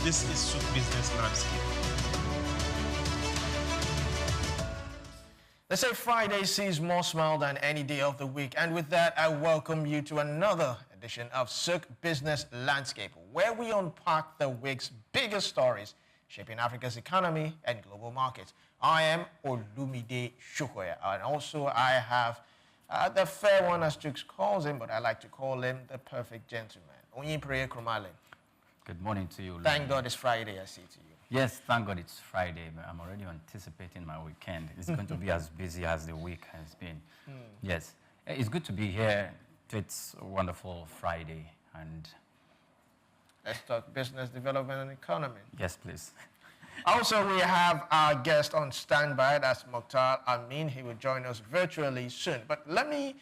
This is SOUQ Business Landscape. They say Friday sees more smile than any day of the week. And with that, I welcome you to another edition of SOUQ Business Landscape, where we unpack the week's biggest stories shaping Africa's economy and global markets. I am Olumide Shukoya, and also I have the fair one, as Chooks calls him, but I like to call him the perfect gentleman, Onyipre Krumale. Good morning to you. Thank God it's Friday, I say to you. Yes, thank God it's Friday, but I'm already anticipating my weekend. It's going to be as busy as the week has been. Yes, it's good to be here. It's a wonderful Friday. And let's talk business development and economy. Yes, please. Also, we have our guest on standby. That's Mokhtar Amin. He will join us virtually soon. But let me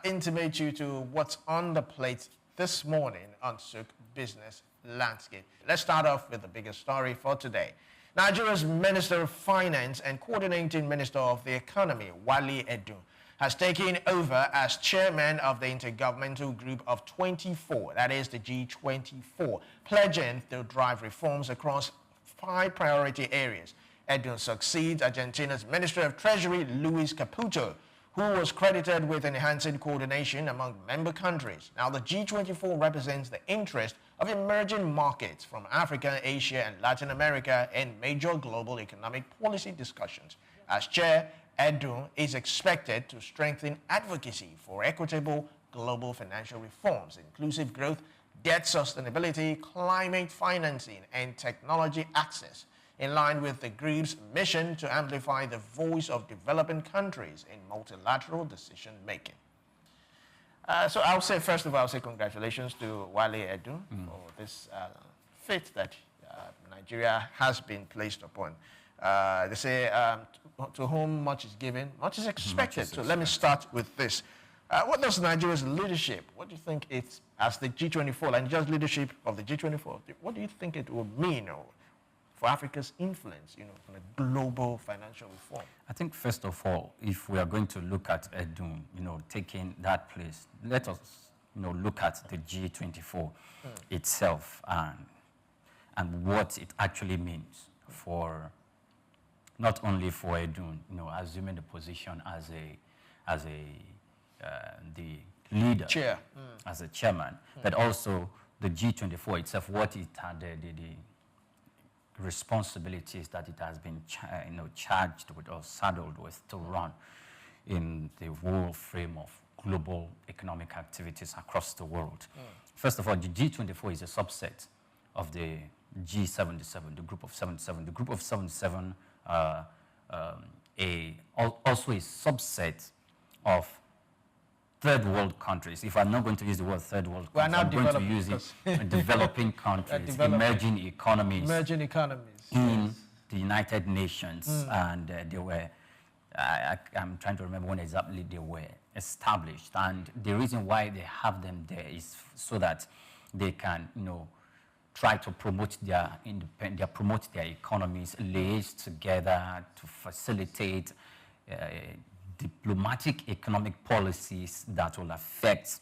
intimate you to what's on the plate this morning on SOUQ Business Landscape. Let's start off with the biggest story for today. Nigeria's Minister of Finance and Coordinating Minister of the Economy, Wale Edun, has taken over as chairman of the Intergovernmental Group of 24, that is the G-24, pledging to drive reforms across 5 priority areas. Edun succeeds Argentina's Minister of Treasury, Luis Caputo, who was credited with enhancing coordination among member countries. Now, the G-24 represents the interest of emerging markets from Africa, Asia, and Latin America in major global economic policy discussions. As chair, Edun is expected to strengthen advocacy for equitable global financial reforms, inclusive growth, debt sustainability, climate financing, and technology access, in line with the group's mission to amplify the voice of developing countries in multilateral decision-making. So I'll say, first of all, I'll say congratulations to Wale Edun for this fate that Nigeria has been placed upon. They say, to whom much is given, much is expected. So let me start with this. What does Nigeria's leadership, what do you think it's, as the G24, and just leadership of the G24, what do you think it will mean for Africa's influence, on a global financial reform? I think, first of all, if we are going to look at Edun, taking that place, let us, look at the G24 itself and what it actually means for, not only for Edun, assuming the position as the leader, as a chairman, but also the G24 itself, what it had, the responsibilities that it has been charged with or saddled with to run in the whole frame of global economic activities across the world. First of all, the G24 is a subset of the G77, the Group of 77. The Group of 77 also a subset of third world countries. If I'm not going to use the word third world countries, I'm going to use it developing countries, emerging economies. Emerging economies. In the United Nations. And they were, I'm trying to remember when exactly they were established. And the reason why they have them there is so that they can, try to promote their economies, liaise together to facilitate diplomatic economic policies that will affect,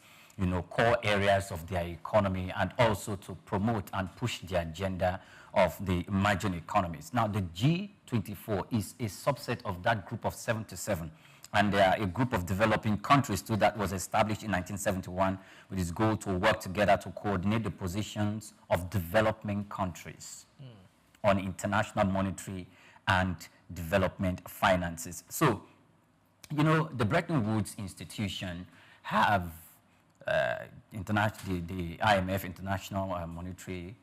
core areas of their economy, and also to promote and push the agenda of the emerging economies. Now, the G24 is a subset of that group of 77, and they are a group of developing countries too that was established in 1971 with its goal to work together to coordinate the positions of developing countries on international monetary and development finances. So, the Bretton Woods institution have the IMF, International Monetary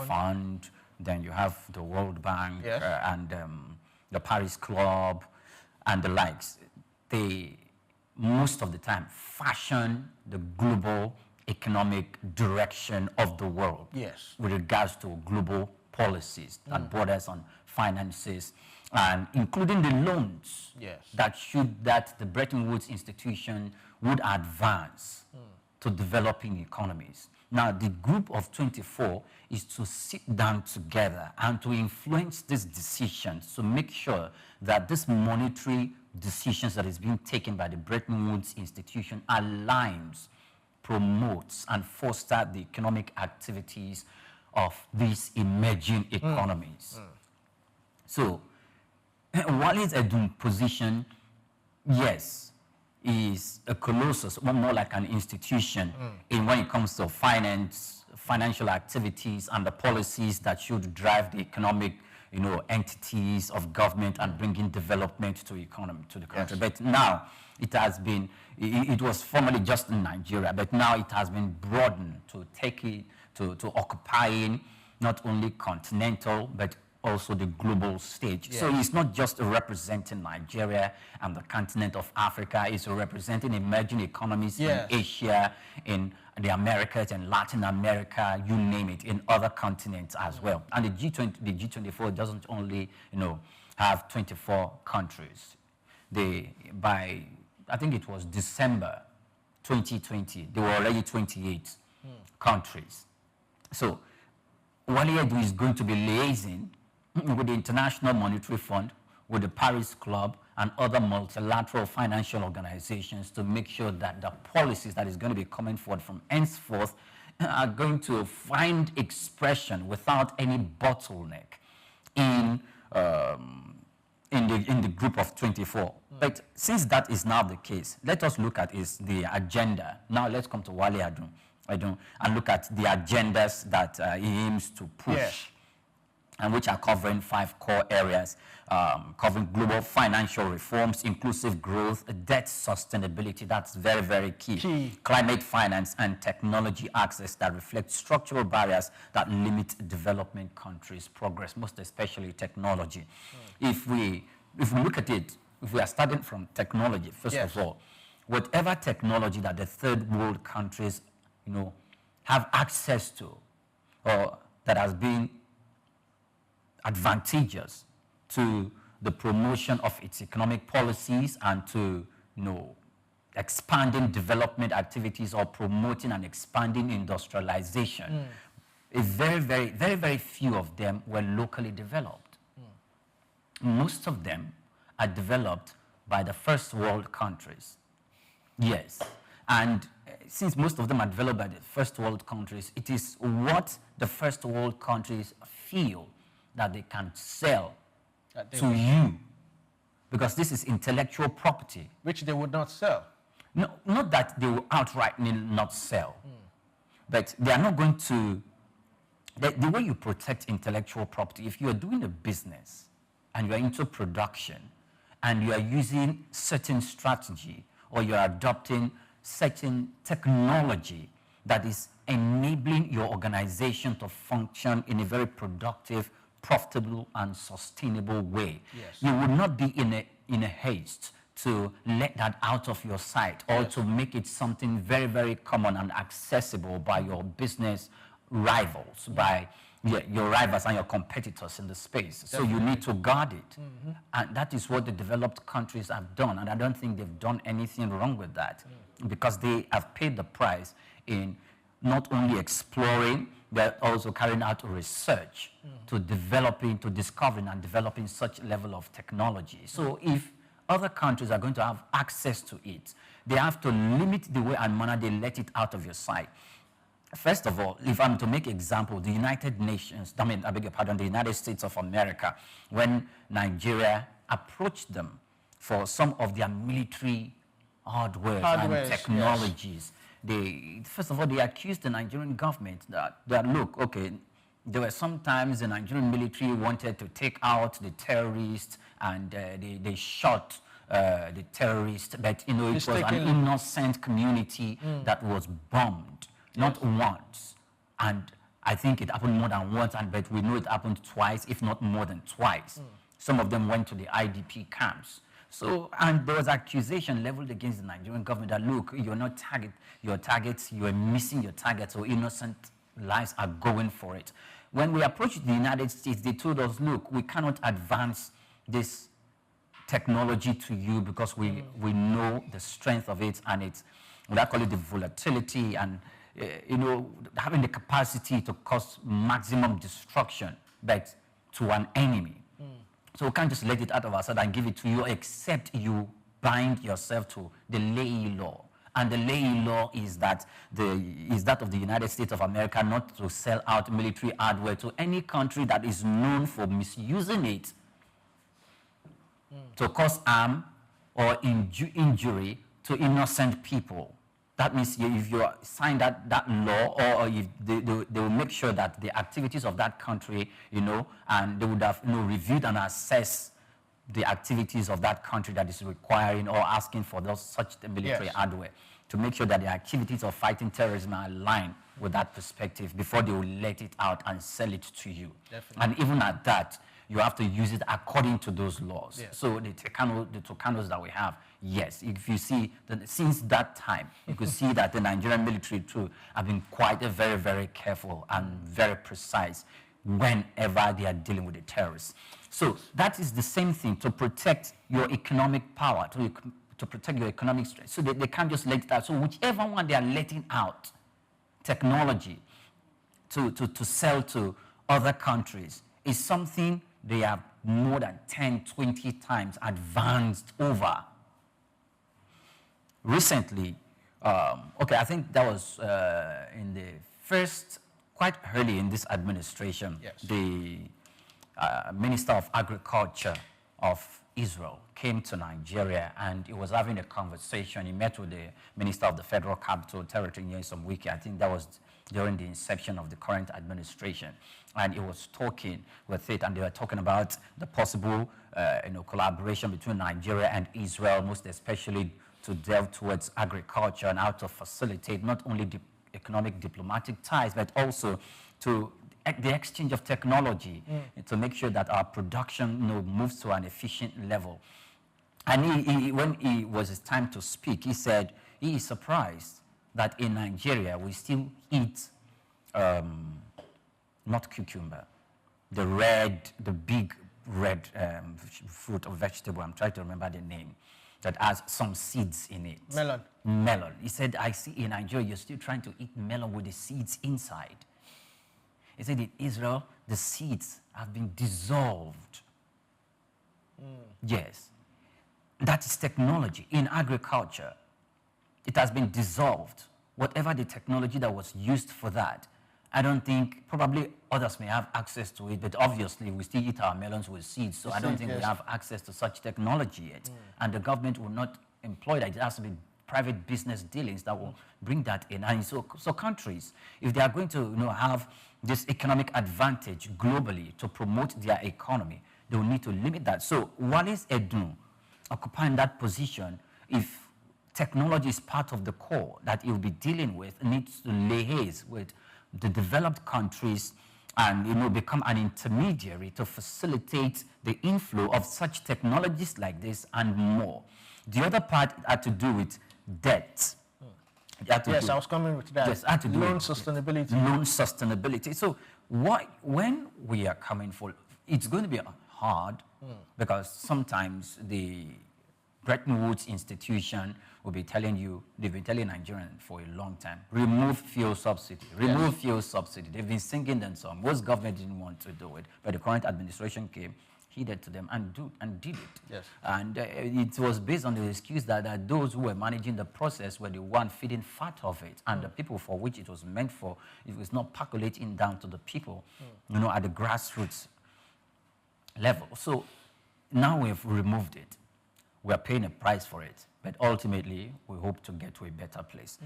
Fund, then you have the World Bank, and the Paris Club and the likes. They, most of the time, fashion the global economic direction of the world with regards to global policies that borders on finances, and including the loans that the Bretton Woods institution would advance to developing economies. Now, the group of 24 is to sit down together and to influence these decisions to make sure that this monetary decisions that is being taken by the Bretton Woods institution aligns, promotes, and fosters the economic activities of these emerging economies. So, Wale Edun's position, yes, is a colossus, more like an institution in when it comes to financial activities and the policies that should drive the economic, entities of government and bringing development to the country. Yes. But now it has been, it was formerly just in Nigeria, but now it has been broadened to take it, to occupying not only continental, but also the global stage. Yes. So it's not just representing Nigeria and the continent of Africa, it's representing emerging economies in Asia, in the Americas and Latin America, you name it, in other continents as well. And the G24 doesn't only, have 24 countries. By, I think it was December 2020, there were already 28 countries. So Wale Edun is going to be liaising with the International Monetary Fund, with the Paris Club, and other multilateral financial organizations to make sure that the policies that is going to be coming forward from henceforth are going to find expression without any bottleneck in the group of 24. But since that is now the case, let us look at the agenda. Now let's come to Wale Edun and look at the agendas that he aims to push, and which are covering 5 core areas, covering global financial reforms, inclusive growth, debt sustainability, that's very, very key, climate finance, and technology access that reflect structural barriers that limit development countries' progress, most especially technology. If we look at it, if we are starting from technology, first of all, whatever technology that the third world countries, have access to, or that has been advantageous to the promotion of its economic policies and to, expanding development activities or promoting and expanding industrialization. A very, very, very, very few of them were locally developed. Most of them are developed by the first world countries. Yes. And since most of them are developed by the first world countries, it is what the first world countries feel that they can sell to you, because this is intellectual property. Which they would not sell. No, not that they will outrightly not sell, but they are not going to, the way you protect intellectual property, if you are doing a business and you are into production and you are using certain strategy or you are adopting certain technology that is enabling your organization to function in a very productive, profitable, and sustainable way. You would not be in a haste to let that out of your sight or to make it something very, very common and accessible by your business rivals, by your rivals and your competitors in the space. So you need to guard it. And that is what the developed countries have done. And I don't think they've done anything wrong with that, because they have paid the price in not only exploring, they're also carrying out research to discovering and developing such level of technology. So if other countries are going to have access to it, they have to limit the way and manner they let it out of your sight. First of all, if I'm to make example, the United Nations, I beg your pardon, the United States of America, when Nigeria approached them for some of their military hardware and technologies, first of all, they accused the Nigerian government that look, okay, there were sometimes the Nigerian military wanted to take out the terrorists and they shot the terrorists, but it was an innocent community that was bombed, not once. And I think it happened more than once, but we know it happened twice, if not more than twice. Some of them went to the IDP camps. So, and there was accusation leveled against the Nigerian government that, look, you're not your targets, you're missing your targets, so innocent lives are going for it. When we approached the United States, they told us, look, we cannot advance this technology to you because we know the strength of it, and it's, I call it the volatility and, having the capacity to cause maximum destruction, but to an enemy. So we can't just let it out of our sight and give it to you, except you bind yourself to the ley law And the lei law is that of the United States of America not to sell out military hardware to any country that is known for misusing it to cause harm or injury to innocent people. That means if you sign that law, or if they will make sure that the activities of that country, and they would have reviewed and assessed the activities of that country that is requiring or asking for such military hardware, to make sure that the activities of fighting terrorism are aligned with that perspective before they will let it out and sell it to you. Definitely. And even at that, you have to use it according to those laws. Yes. So the Tucanos that we have, yes, if you see that since that time, you could see that the Nigerian military too have been quite very, very careful and very precise whenever they are dealing with the terrorists. So that is the same thing to protect your economic power, to protect your economic strength. So they can't just let it out. So whichever one they are letting out, technology to sell to other countries is something they have more than 10, 20 times advanced over. Recently, I think that was in the first, quite early in this administration, yes. The Minister of Agriculture of Israel came to Nigeria, and he was having a conversation. He met with the Minister of the Federal Capital Territory in some week. I think that was during the inception of the current administration. And he was talking with it, and they were talking about the possible collaboration between Nigeria and Israel, most especially to delve towards agriculture and how to facilitate not only the economic diplomatic ties, but also to the exchange of technology to make sure that our production moves to an efficient level. And when it was his time to speak, he said he is surprised that in Nigeria we still eat not cucumber, the big red fruit or vegetable, I'm trying to remember the name, that has some seeds in it. Melon. Melon. He said, I see in Nigeria you're still trying to eat melon with the seeds inside. He said in Israel, the seeds have been dissolved. Yes. That is technology. In agriculture, it has been dissolved. Whatever the technology that was used for that, I don't think, probably others may have access to it, but obviously we still eat our melons with seeds, so I don't think we have access to such technology yet. And the government will not employ that. It has to be private business dealings that will bring that in. And so countries, if they are going to have this economic advantage globally to promote their economy, they will need to limit that. So Wale Edun, occupying that position, if technology is part of the core that he will be dealing with, needs to liaise with the developed countries and become an intermediary to facilitate the inflow of such technologies like this and more. The other part had to do with debt. Yes, I was coming with that. Yes, had to do loan sustainability. Loan sustainability. So when we are coming for, it's going to be hard because sometimes the Bretton Woods institution will be telling you, they've been telling Nigerians for a long time, remove fuel subsidy, remove fuel subsidy. They've been singing that song. Most government didn't want to do it, but the current administration came, heeded to them and did it. Yes. And it was based on the excuse that those who were managing the process were the one feeding fat of it, and the people for which it was meant for, it was not percolating down to the people, at the grassroots level. So now we've removed it. We are paying a price for it, but ultimately we hope to get to a better place.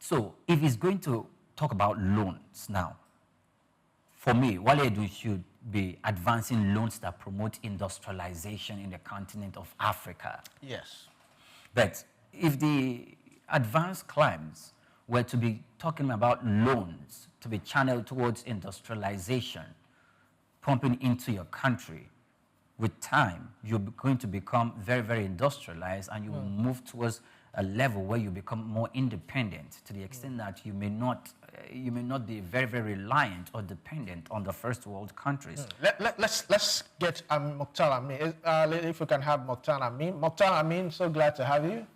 So if he's going to talk about loans now, for me, Wale Edun should be advancing loans that promote industrialization in the continent of Africa. Yes. But if the advanced climes were to be talking about loans to be channeled towards industrialization, pumping into your country, with time, you're going to become very, very industrialized, and you will move towards a level where you become more independent to the extent that you may not be very, very reliant or dependent on the first world countries. Let's get Mokhtar Amin. If we can have Mokhtar Amin. Mokhtar Amin, so glad to have you.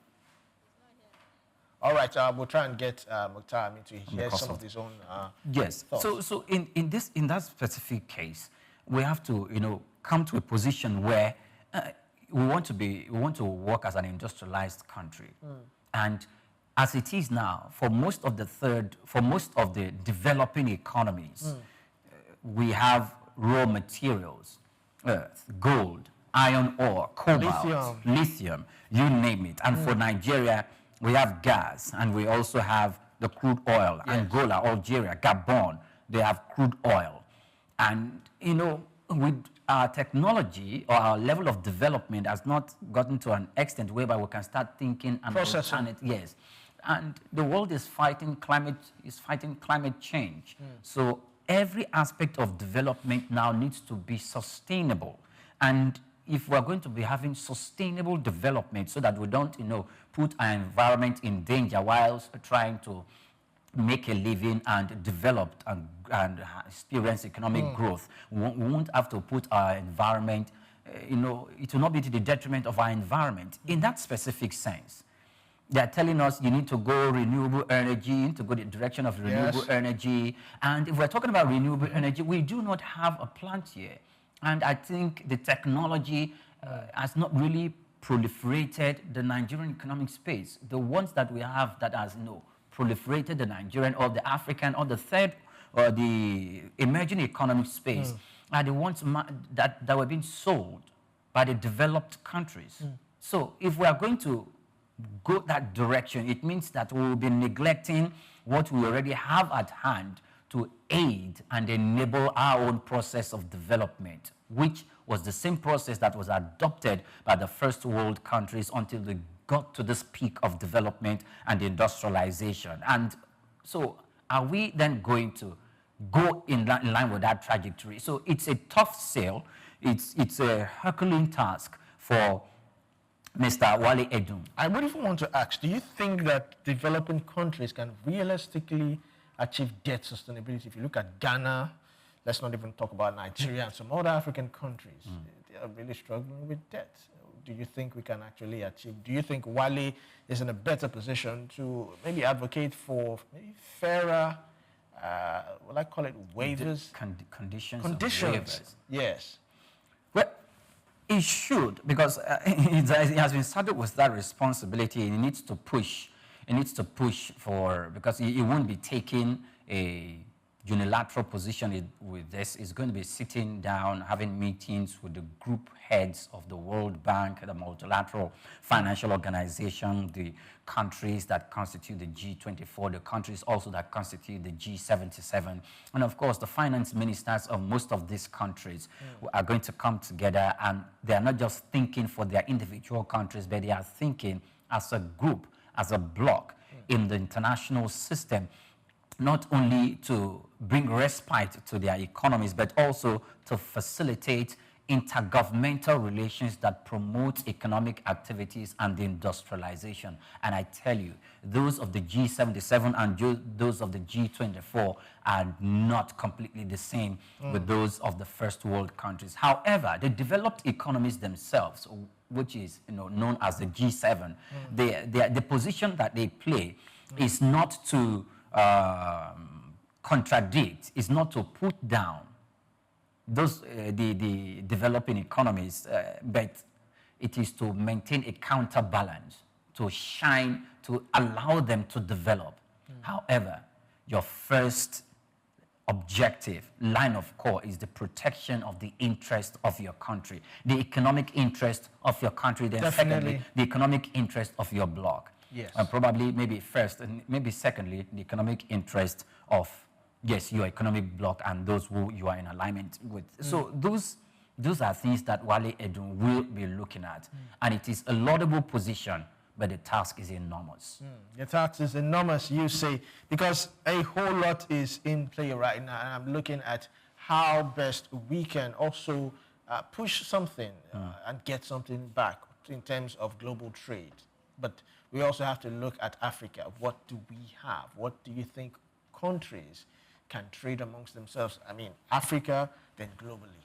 All right, we'll try and get Mokhtar Amin to hear some of his own yes. thoughts. So in that specific case, we have to come to a position where we want to work as an industrialized country, and as it is now, for most of the developing economies, we have raw materials, earth, gold, iron ore, cobalt, lithium, you name it. And for Nigeria, we have gas, and we also have the crude oil. Angola, Algeria, Gabon, they have crude oil. And, you know, with our technology or our level of development has not gotten to an extent whereby we can start thinking and processing it. Yes. And the world is fighting climate change. So every aspect of development now needs to be sustainable. And if we're going to be having sustainable development so that we don't, you know, put our environment in danger whilst trying to make a living and develop and experience economic growth, we won't have to put our environment, you know, it will not be to the detriment of our environment in that specific sense. They are telling us you need to go renewable energy, you need to go the direction of renewable energy. And if we're talking about renewable energy, we do not have a plant here. And I think the technology has not really proliferated the Nigerian economic space. The ones that we have that has proliferated the Nigerian or the African or the third or the emerging economic space are the ones that were being sold by the developed countries. So if we are going to go that direction, it means that we will be neglecting what we already have at hand to aid and enable our own process of development, which was the same process that was adopted by the first world countries until they got to this peak of development and industrialization. And so are we then going to go in line with that trajectory? So it's a tough sale. It's a Herculean task for Mr. Wale Edun. I would even want to ask, do you think that developing countries can realistically achieve debt sustainability? If you look at Ghana, let's not even talk about Nigeria and some other African countries, they are really struggling with debt. Do you think we can actually achieve? Do you think Wale is in a better position to maybe advocate for maybe fairer, what I call it, waivers? Conditions. Conditions, yes. Well, it should, because it has been saddled with that responsibility. It needs to push. It needs to push for, because it won't be taking a unilateral position with this. It's going to be sitting down, having meetings with the group heads of the World Bank, the multilateral financial organization, the countries that constitute the G-24, the countries also that constitute the G-77, and of course the finance ministers of most of these countries are going to come together, and they are not just thinking for their individual countries, but they are thinking as a group, as a bloc in the international system, not only to bring respite to their economies, but also to facilitate intergovernmental relations that promote economic activities and industrialization. And I tell you, those of the G77 and those of the G24 are not completely the same with those of the first world countries. However, the developed economies themselves, which is known as the G7, the position that they play is not to contradict, is not to put down those the developing economies, but it is to maintain a counterbalance, to shine, to allow them to develop. However, your first objective, line of core, is the protection of the interest of your country, the economic interest of your country, then secondly, the economic interest of your bloc. Yes. And probably maybe first and maybe secondly, the economic interest of, yes, your economic bloc and those who you are in alignment with. So those are things that Wale Edun will be looking at. And it is a laudable position, but the task is enormous. The task is enormous, you say, because a whole lot is in play right now, and I'm looking at how best we can also push something and get something back in terms of global trade. But we also have to look at Africa. What do we have? What do you think countries can trade amongst themselves? I mean, Africa, then globally.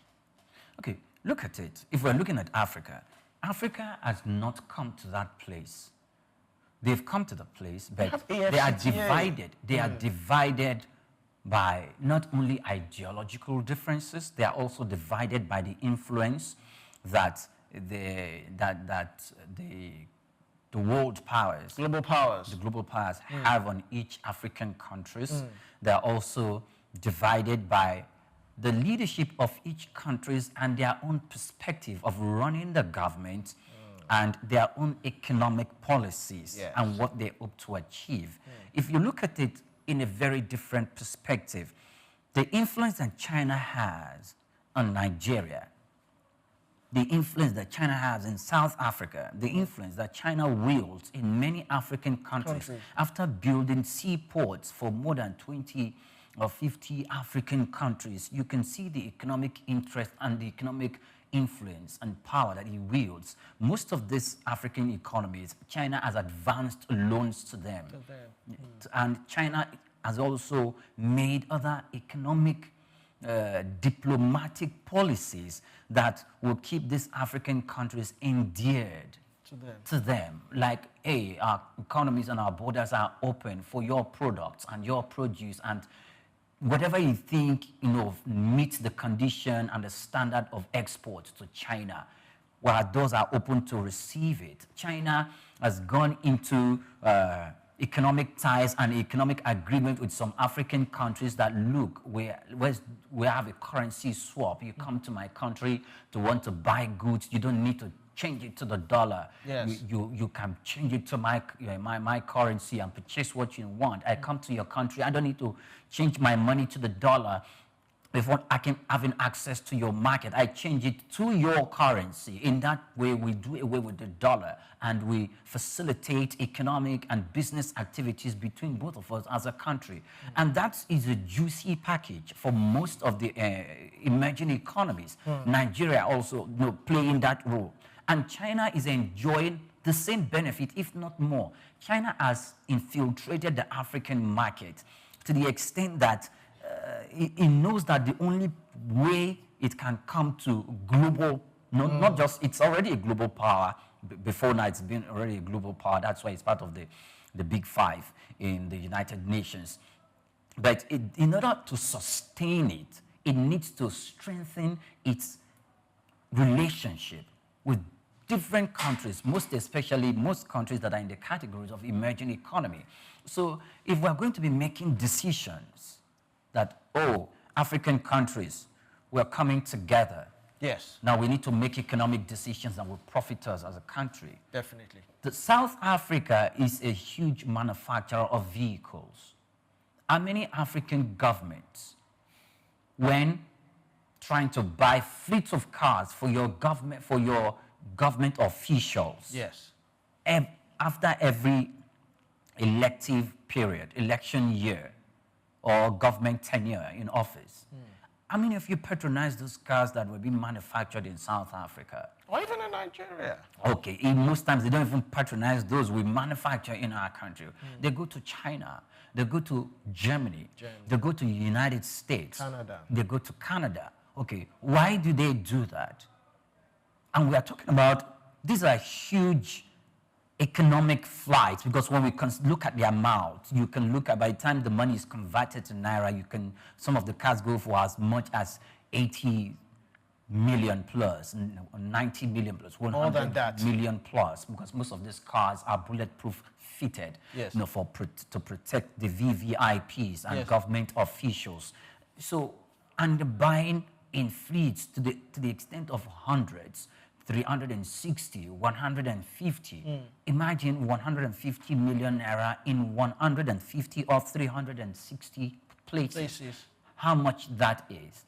Okay, look at it. If we're looking at Africa, Africa has not come to that place. They've come to the place, but they are divided. They are divided by not only ideological differences, they are also divided by the influence that the the world powers, global the powers. global powers have on each African countries. They're also divided by the leadership of each countries and their own perspective of running the government and their own economic policies Yes. and what they hope to achieve. If you look at it in a very different perspective, the influence that China has on Nigeria, the influence that China has in South Africa, the influence that China wields in many African countries after building seaports for more than 20 or 50 African countries, you can see the economic interest and the economic influence and power that he wields. Most of these African economies, China has advanced loans to them. And China has also made other economic diplomatic policies that will keep these African countries endeared to them. Like, hey, our economies and our borders are open for your products and your produce, and whatever you think, meets the condition and the standard of export to China, where our doors are open to receive it. China has gone into economic ties and economic agreement with some African countries that, look, we have a currency swap. You come to my country to want to buy goods, you don't need to change it to the dollar. Yes. You can change it to my currency and purchase what you want. I come to your country, I don't need to change my money to the dollar before I can have access to your market. I change it to your currency. In that way, we do away with the dollar and we facilitate economic and business activities between both of us as a country. And that is a juicy package for most of the emerging economies. Nigeria also playing that role. And China is enjoying the same benefit, if not more. China has infiltrated the African market to the extent that it knows that the only way it can come to global, not just, it's already a global power. Before now, it's been already a global power. That's why it's part of the Big Five in the United Nations. But in order to sustain it, it needs to strengthen its relationship with different countries, most especially most countries that are in the categories of emerging economy. So if we're going to be making decisions that, African countries, we're coming together. Yes. Now we need to make economic decisions that will profit us as a country. Definitely. South Africa is a huge manufacturer of vehicles. How many African governments, when trying to buy fleets of cars for your government officials, yes, after every elective period, election year, or government tenure in office, how many of you patronize those cars that were being manufactured in South Africa? Or even in Nigeria. Okay, most times they don't even patronize those we manufacture in our country. They go to China, they go to Germany, they go to the United States, Canada. They go to Canada. Okay, why do they do that? And we are talking about, these are huge economic flights, because when we look at the amount, you can look at, by the time the money is converted to Naira, some of the cars go for as much as 80 million plus, 90 million plus, 100 million plus, because most of these cars are bulletproof fitted, yes, to protect the VVIPs and government officials. So, and the buying in fleets to the extent of hundreds, 360, 150. Imagine 150 million naira in 150 or 360 places. How much that is.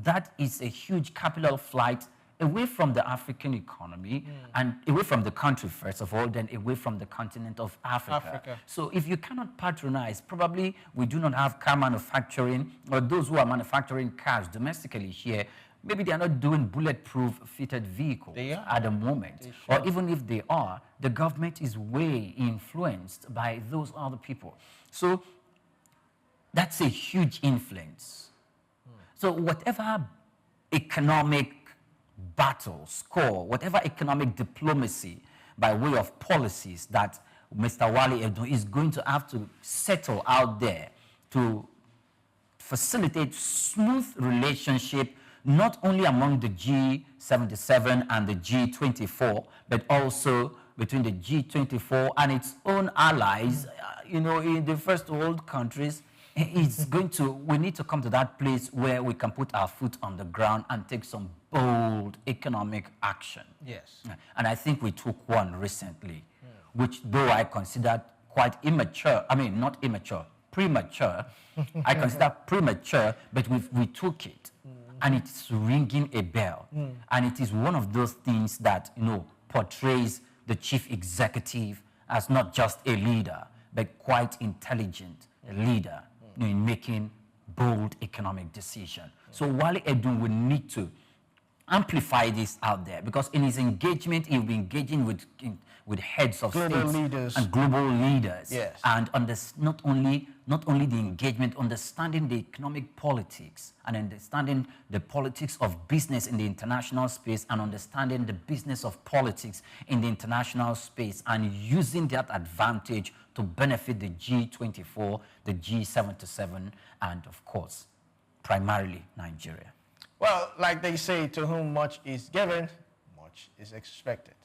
That is a huge capital flight away from the African economy and away from the country, first of all, then away from the continent of Africa. So if you cannot patronize, probably we do not have car manufacturing, or those who are manufacturing cars domestically here, maybe they are not doing bulletproof fitted vehicles at the moment. Or even if they are, the government is way influenced by those other people. So that's a huge influence. So whatever economic battle, score, whatever economic diplomacy by way of policies that Mr. Wale Edun is going to have to settle out there to facilitate smooth relationship, not only among the G-77 and the G-24, but also between the G-24 and its own allies, in the first world countries, we need to come to that place where we can put our foot on the ground and take some bold economic action. Yes. And I think we took one recently, which though I considered quite immature, not immature, premature. I consider premature, but we took it. And it's ringing a bell. And it is one of those things that, portrays the chief executive as not just a leader, but quite intelligent, a leader in making bold economic decisions. So Wale Edun will need to amplify this out there, because in his engagement, he'll be engaging with heads of global states leaders and global leaders. Yes. And not only the engagement, understanding the economic politics and understanding the politics of business in the international space and understanding the business of politics in the international space and using that advantage to benefit the G-24, the G-77, and of course, primarily Nigeria. Well, like they say, to whom much is given, much is expected.